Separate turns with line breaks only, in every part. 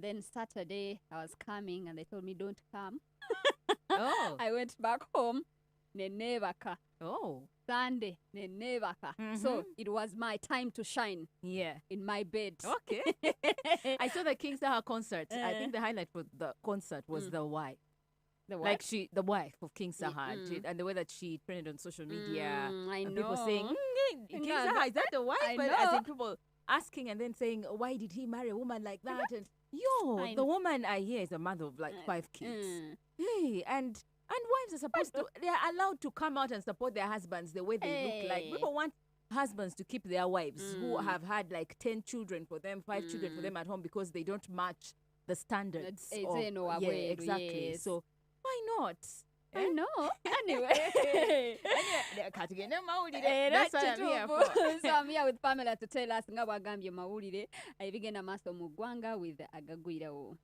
Then Saturday, I was coming and they told me, don't come.
Oh.
I went back home. Nenevaka.
Oh.
Sunday, nenevaka. So it was my time to shine.
Yeah.
In my bed.
Okay. I saw the King Saha concert. I think the highlight for the concert was the wife.
The what?
Like the wife of King Saha, and the way that she trended on social media.
I know.
People saying, King Saha, is that the wife?
I
But
know.
as in people asking and then saying, why did he marry a woman like that? And the woman I hear is a mother of like 5 kids. Hey, and wives are supposed to, they are allowed to come out and support their husbands the way they look like. People want husbands to keep their wives who have had like 10 children for them, 5 children for them at home because they don't match the standards. Exactly.
Yes.
So why not?
I know. Anyway.
That's what I'm here for.
So I'm here with Pamela to tell us nga wagambye mawulire ebigenda maaso mu ggwanga with agagwirawo.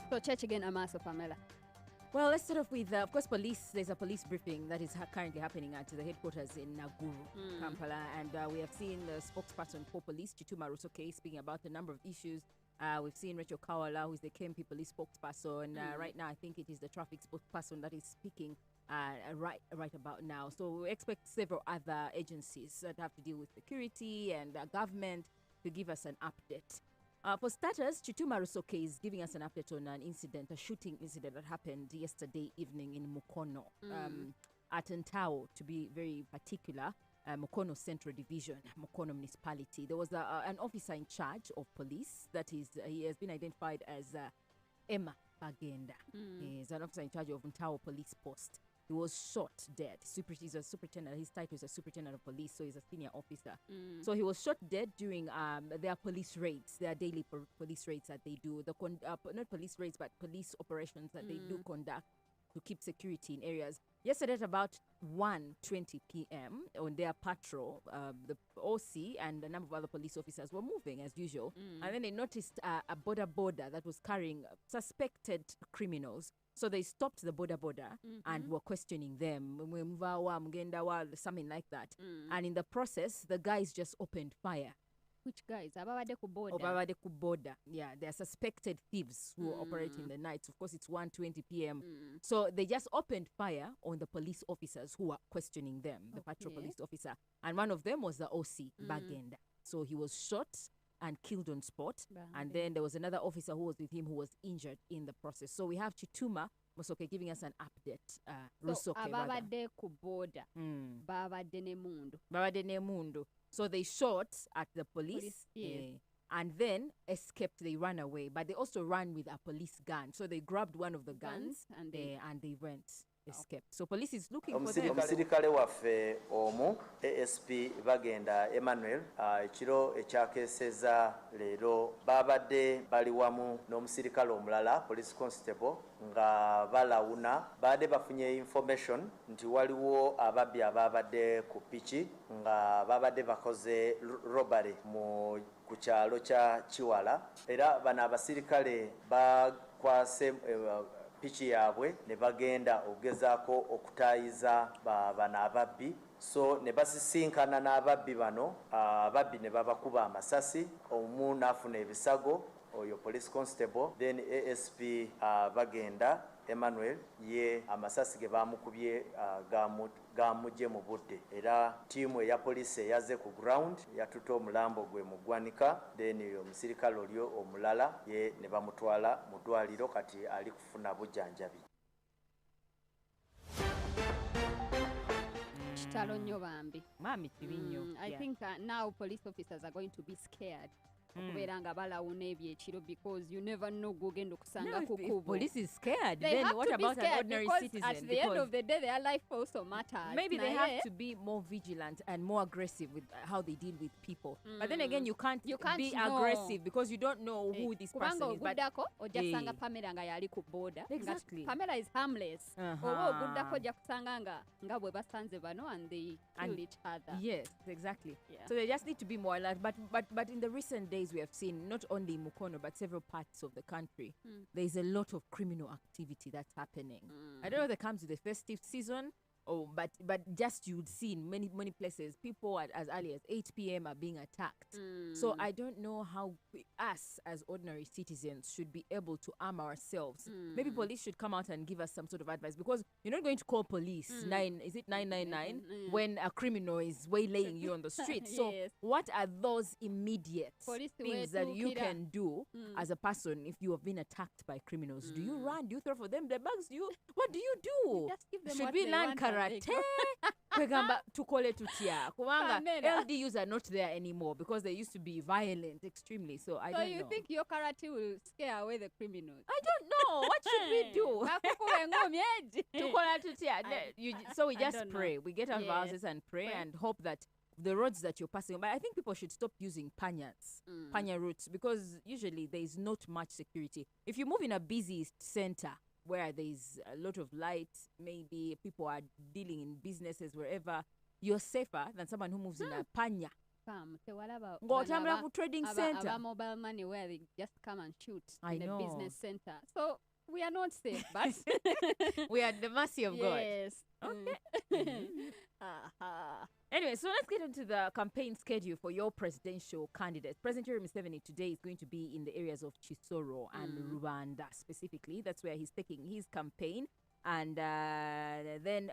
So church again amaaso, Pamela.
Well, let's start off with, of course, police. There's a police briefing that is currently happening at the headquarters in Naguru, Kampala. And we have seen the spokesperson for police, Chituma Rusoke, speaking about a number of issues. We've seen Rachel Kawala, who is the KMP police spokesperson. Right now, I think it is the traffic spokesperson that is speaking right about now. So we expect several other agencies that have to deal with security and government to give us an update. For starters, Chituma Rusoke is giving us an update on an incident, a shooting incident that happened yesterday evening in Mukono, at Ntao, to be very particular, Mukono Central Division, Mukono Municipality. There was an officer in charge of police, that is, he has been identified as Emma Bagenda. He is an officer in charge of Ntao Police Post. He was shot dead. He's a superintendent. His title is a superintendent of police, so he's a senior officer. So he was shot dead during their police raids, their daily police raids that they do. Not police raids, but police operations that they do conduct to keep security in areas. Yesterday at about 1:20 p.m. on their patrol, the OC and a number of other police officers were moving as usual. And then they noticed a border that was carrying suspected criminals. So they stopped the border and were questioning them, something like that. And in the process, the guys just opened fire.
Which guys? Ababade ku border.
Ababade ku border. Yeah, they are suspected thieves who operate in the nights. Of course, it's 1:20 p.m. So they just opened fire on the police officers who were questioning them, the patrol police officer. And one of them was the OC, Bagenda. So he was shot and killed on spot. And then there was another officer who was with him who was injured in the process. So we have Chituma Musoke giving us an update.
So ababade ku border. Babade ne mundu.
Babade ne mundu. So they shot at the police. And then escaped. They ran away. But they also ran with a police gun. So they grabbed one of the guns and they went. Escaped. So police is looking for them.
Omusirikale waffe omu ASP Bagenda Emmanuel ekiro ekyakeseza leero babadde bali wamu n'omusirikale omulala police constable nga balawuna baade bafunye information nti waliwo ababbi ababadde ku piki nga babadde bakoze robbery mu ku kyalo kya Kiwala era bano abasirikale bakwase piki yaabwe ne bagenda okugezaako okutaayiza bano ababbi so ne basisinkana n'ababbi bano ababbi ne babakuba amasasi omu n'afuna ebisago oyo police constable then ASP Bagenda Emmanuel ye amasasi ge bamukubye gamuje mu budde era tiimu eya police eyaze ku ground yatuta omulambo gwe mu ggwanika then omusirikale olyo omulala ye ne bamutwala mu ddwaliro kati ali kufuna bujjanjabi.
Kitalo nnyo bambi.
Mami kibi nnyo.
I think now police officers are going to be scared. Okubeera nga balawuna ebyo ekiro because you never know gogenda okusanga ku kubo.
Police is scared.
They
then
have
what
to
about
be
an ordinary citizen?
At the end of the day, their life also matters.
Maybe they have to be more vigilant and more aggressive with how they deal with people. But then again, you can't be aggressive because you don't know who this person is.
Kubanga ojja kusanga Pamela nga yali ku border.
Exactly.
Pamela is harmless. Oba oguddako ojja kusanga nga bwe basanze bano and they kill each other.
Yes, exactly. Yeah. So they just need to be more alert. But in the recent days, days we have seen not only Mukono but several parts of the country, there is a lot of criminal activity that's happening. I don't know if it comes with the festive season. Oh, but just you'd see in many places people at as early as 8 p.m. are being attacked. So I don't know how us as ordinary citizens should be able to arm ourselves. Maybe police should come out and give us some sort of advice, because you're not going to call police 999 when a criminal is waylaying you on the street. So
Yes.
what are those immediate
Police
things
way
that
to
you
kira.
can do as a person if you have been attacked by criminals? Do you run? Do you throw for them the bags? What do you do?
Just give them
Should
what
we
they
learn
want and they
karate?
go.
Kwegamba tukole tutya kubanga
Kamera.
LDUs are not there anymore because they used to be violent extremely. So I
So
don't
you
know.
think your karate will scare away the criminals?
I don't know. What should we do?
Bakukuba engoma eji.
Tukola tutya. So we
I
just
don't know.
pray. We get out of our
Yes.
houses and pray
Pray.
and hope that the roads that you're passing, but I think people should stop using panya routes, because usually there is not much security. If you move in a busy center where there is a lot of light, maybe people are dealing in businesses wherever, you're safer than someone who moves in a panya.
Tewalaba
Ng'otambula ku trading center.
aba mobile money where they just come and shoot
I
in
know.
a business center. So we are not safe, but
We are at the mercy of God.
yes.
Okay.
Aha.
Anyway, so let's get into the campaign schedule for your presidential candidates. President Yoweri Museveni today is going to be in the areas of Chisoro and Rwanda specifically. That's where he's taking his campaign. And then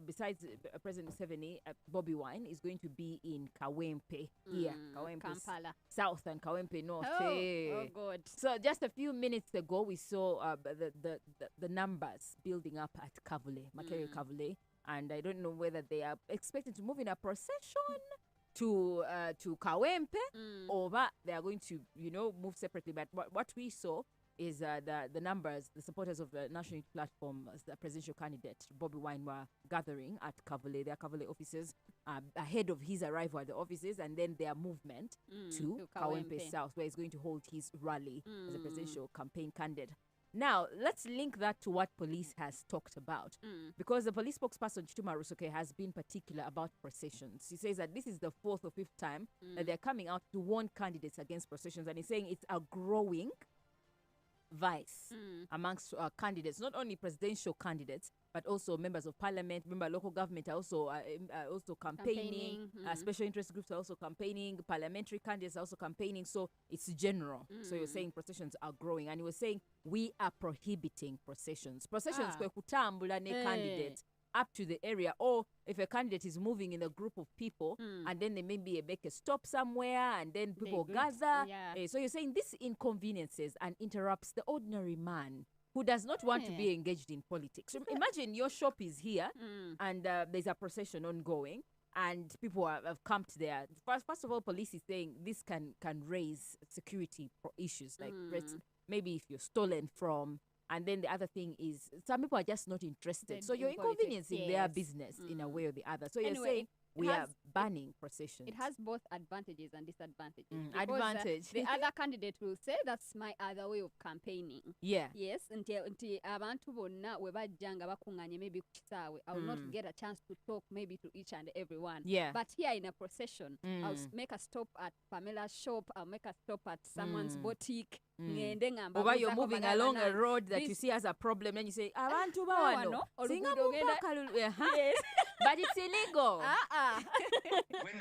besides President Museveni, Bobby Wine is going to be in Kawempe here, Kawempe
Kampala.
South and Kawempe North.
Oh,
Hey.
oh God.
So just a few minutes ago, we saw the numbers building up at Kavule, Makere Kavule, and I don't know whether they are expected to move in a procession to Kawempe, or they are going to move separately. But what we saw is the numbers, the supporters of the National Unity Platform, the presidential candidate Bobby Wine, were gathering at Kavule, their Kavule offices, ahead of his arrival at the offices, and then their movement to Kawempe
Kawempe.
South, where he's going to hold his rally as a presidential campaign candidate. Now, let's link that to what police has talked about, because the police spokesperson Chituma Rusoke has been particular about processions. He says that this is the 4th or 5th time that they're coming out to warn candidates against processions, and he's saying it's a growing vice amongst candidates, not only presidential candidates, but also members of parliament, local government are also campaigning. Special interest groups are also campaigning. Parliamentary candidates are also campaigning. So it's general. So you're saying processions are growing, and he was saying we are prohibiting processions. Processions kwe kutambula ne candidates up to the area, or if a candidate is moving in a group of people and then they maybe make a stop somewhere and then people gather. So you're saying this inconveniences and interrupts the ordinary man who does not want to be engaged in politics. So imagine your shop is here and there's a procession ongoing and people have camped there. First of all, police is saying this can raise security issues, like maybe if you're stolen from. And then the other thing is some people are just not interested. So you're inconveniencing their business in a way or the other. So you're saying we are banning processions.
It has both advantages and disadvantages. Because,
Advantage.
the other candidate will say that's my other way of campaigning.
Yeah.
Yes, nti abantu bonna we bajja nga bakunganye maybe ku kisaawe, I will not get a chance to talk maybe to each and everyone.
Yeah.
But here in a procession, I'll make a stop at Pamela's shop, I'll make a stop at someone's boutique. Ngende ngamba
Or you're
buuzako
moving
bagamba
along a
nani,
road that
this-
you see as a problem, and you say, abantu bawano, singa
oluguudo ogenda-
mupaka
Yes.
but it's illegal.
When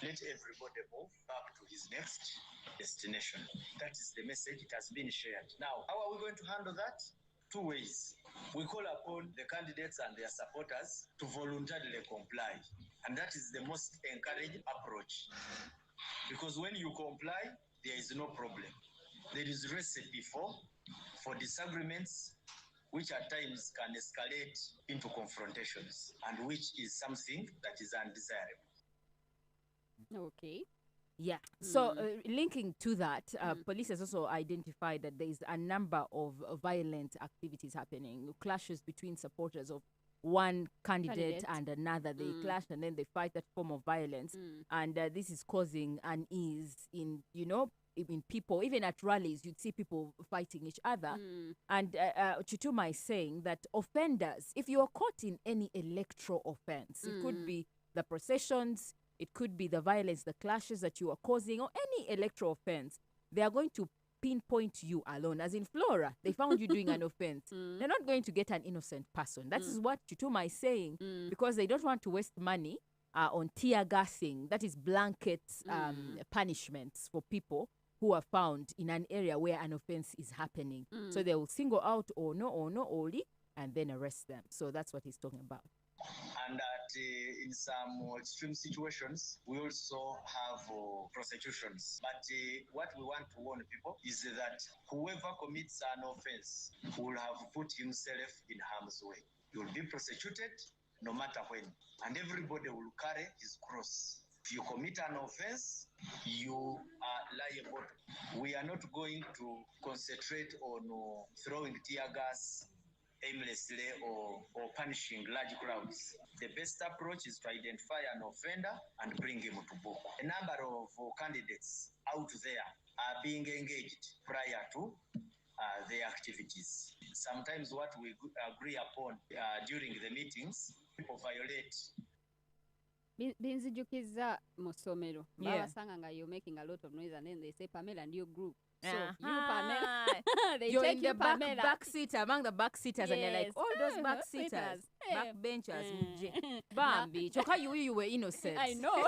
let everybody move back to his next destination. That is the message. It has been shared. Now, how are we going to handle that? Two ways. We call upon the candidates and their supporters to voluntarily comply. And that is the most encouraged approach. Because when you comply, there is no problem. There is recipe for disagreements, which at times can escalate into confrontations, and which is something that is undesirable.
Okay.
Yeah. So linking to that, police has also identified that there is a number of violent activities happening, clashes between supporters of one candidate and another. They clash and then they fight that form of violence. And this is causing unease in, in people. Even at rallies, you'd see people fighting each other. And Chituma is saying that offenders, if you are caught in any electoral offense, it could be the processions, it could be the violence, the clashes that you are causing, or any electoral offense. They are going to pinpoint you alone. As in Flora, they found you doing an offense. They're not going to get an innocent person. That is what Chutuma is saying, because they don't want to waste money on tear gassing. That is blanket punishments for people who are found in an area where an offense is happening. So they will single out or no only, and then arrest them. So that's what he's talking about.
And that in some extreme situations, we also have prosecutions. But what we want to warn people is that whoever commits an offense will have put himself in harm's way. He will be prosecuted no matter when, and everybody will carry his cross. If you commit an offense, you are liable. We are not going to concentrate on throwing tear gas aimlessly or punishing large crowds. The best approach is to identify an offender and bring him to book. A number of candidates out there are being engaged prior to their activities. Sometimes what we agree upon during the meetings, people violate.
Binzijukiza mu ssomero
Yeah.
babasanga nga you're making a lot of noise, and then they say Pamela and your group. So you
Uh-huh.
Pamela, they
You're
take
in
you
the
Pamela.
back seat, among the back seaters, and you're like,
Yes.
all those back
Seaters.
seaters,
Eh.
back benchers, Bambi. Choka, you were innocent.
I know.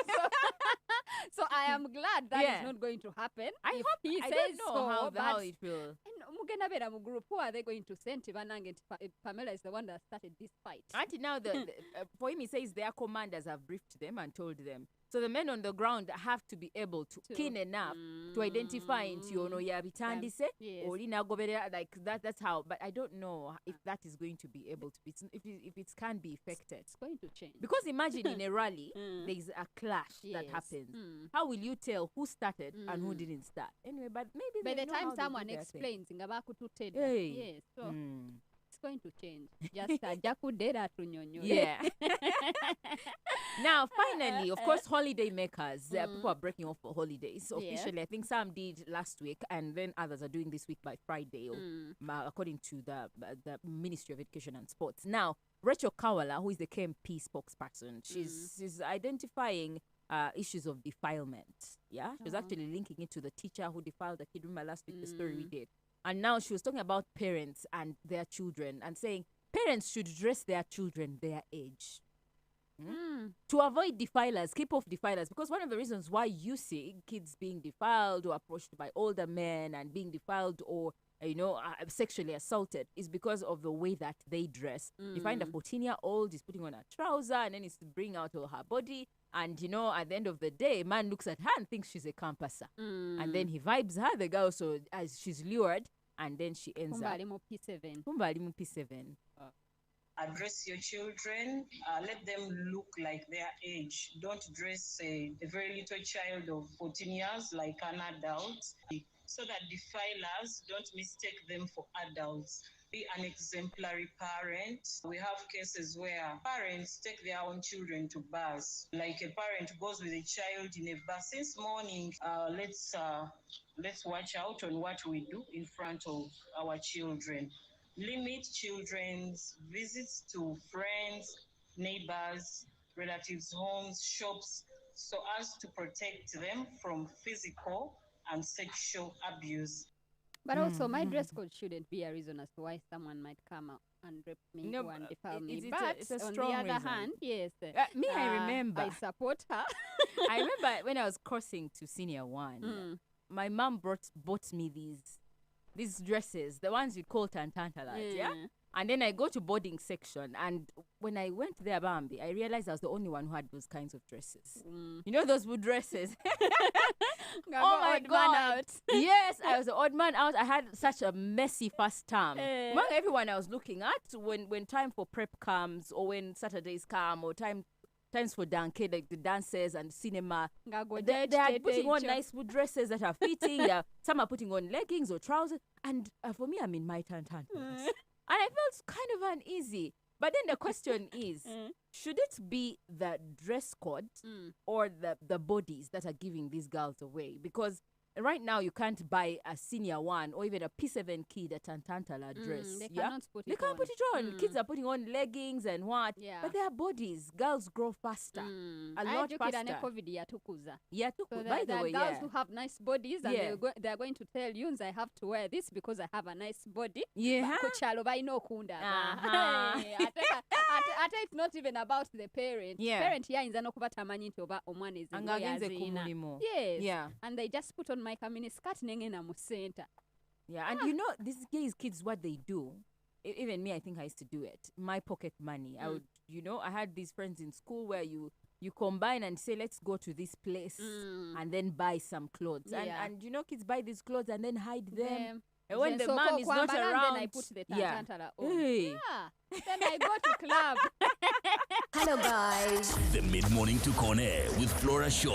So I am glad that
Yeah.
is not going to happen.
I
if
hope.
he
I
says
don't know
so,
how
but
it will.
mugenda bera mu group, who are they going to send to Banange? Pamela is the one that started this fight.
Until now, for him, he says their commanders have briefed them and told them. So the men on the ground have to be able to keen enough to identify into yabitandise
Yes.
or inagoberera, like that. That's how. But I don't know if that is going to be able to be, if it can be effected.
It's going to change.
Because imagine in a rally, there is a clash that
Yes.
happens.
Mm.
How will you tell who started and who didn't start? Anyway, but maybe
By
they
the
know
time
how they do
someone
their thing.
explains, nga bakututedda.
Hey.
Yes, so
Mm.
it's going to change. Just ajja kudera tunyonyole.
Yeah. Now, finally, of course, holiday makers. People are breaking off for holidays.
Yeah.
Officially, I think some did last week, and then others are doing this week by Friday, or, according to the Ministry of Education and Sports. Now, Rachel Kawala, who is the KMP spokesperson, she's identifying issues of defilement. Yeah, she was actually linking it to the teacher who defiled the kid. Remember last week the story we did, and now she was talking about parents and their children and saying parents should dress their children their age. To avoid defilers, keep off defilers, because one of the reasons why you see kids being defiled or approached by older men and being defiled or sexually assaulted is because of the way that they dress. You find a 14-year-old is putting on a trouser and then it's bringing out all her body, and at the end of the day, man looks at her and thinks she's a campusser, and then he vibes her, the girl, so as she's lured, and then she ends
Kumba
up
ali mu P7.
kumba ali mu P7.
Address your children, let them look like their age. Don't dress a very little child of 14 years like an adult, so that defilers don't mistake them for adults. Be an exemplary parent. We have cases where parents take their own children to bars. Like a parent goes with a child in a bus. Since morning, let's watch out on what we do in front of our children. Limit children's visits to friends, neighbors, relatives' homes, shops, so as to protect them from physical and sexual abuse.
But also, my dress code shouldn't be a reason as to why someone might come out and rape me
No,
or and defile me.
it's
But
a
on the
strong
other
reason.
hand, yes.
I remember.
I support her.
I remember when I was crossing to senior one, my mom bought me these dresses, the ones you call tantantalas, yeah? And then I go to boarding section, and when I went there, Bambi, I realized I was the only one who had those kinds of dresses. You know those wood dresses? Oh my God. Yes, I was the odd man out. I had such a messy first term. Among everyone I was looking at, when time for prep comes, or when Saturdays come, or times for danke, like the dances and cinema, they are putting on nice wood dresses that are fitting. Some are putting on leggings or trousers, and for me, I'm in my tantan. And I felt kind of uneasy. But then the question is, should it be the dress code or the bodies that are giving these girls away? Because right now you can't buy a senior one or even a P7 kid a Tantantala dress.
They cannot put it
They can't
on.
put it on. Kids are putting on leggings and what.
Yeah.
But their bodies, girls grow faster. A lot
Ajukira ne
faster.
COVID yatukuza.
Yeah,
So
by the
there are
way,
girls
yeah.
who have nice bodies and
Yeah.
they're going to tell you, I have to wear this because I have a nice body.
Yeah.
Kuchalo balina okunda.
Uh-huh.
Ate it's not even about the parent.
Yeah.
Parent yayinza n'okuba tamanyi nti oba omwana ezingo
Angagenze
yazina.
kumulimu.
Yes.
Yeah.
And they just put on my mini skirt nengena mu center.
Yeah, and you know, these gays kids, what they do, even me, I think I used to do it. My pocket money. I would, I had these friends in school where you combine and say, let's go to this place and then buy some clothes.
Yeah.
And kids buy these clothes and then hide them. And when
Then
the
so
mom is not
kwambala,
around,
then I put the
yeah.
tantantala on.
Hey.
Yeah. Then I go to club.
Hello, guys.
The Mid-Morning to Corner with Flora Shaw.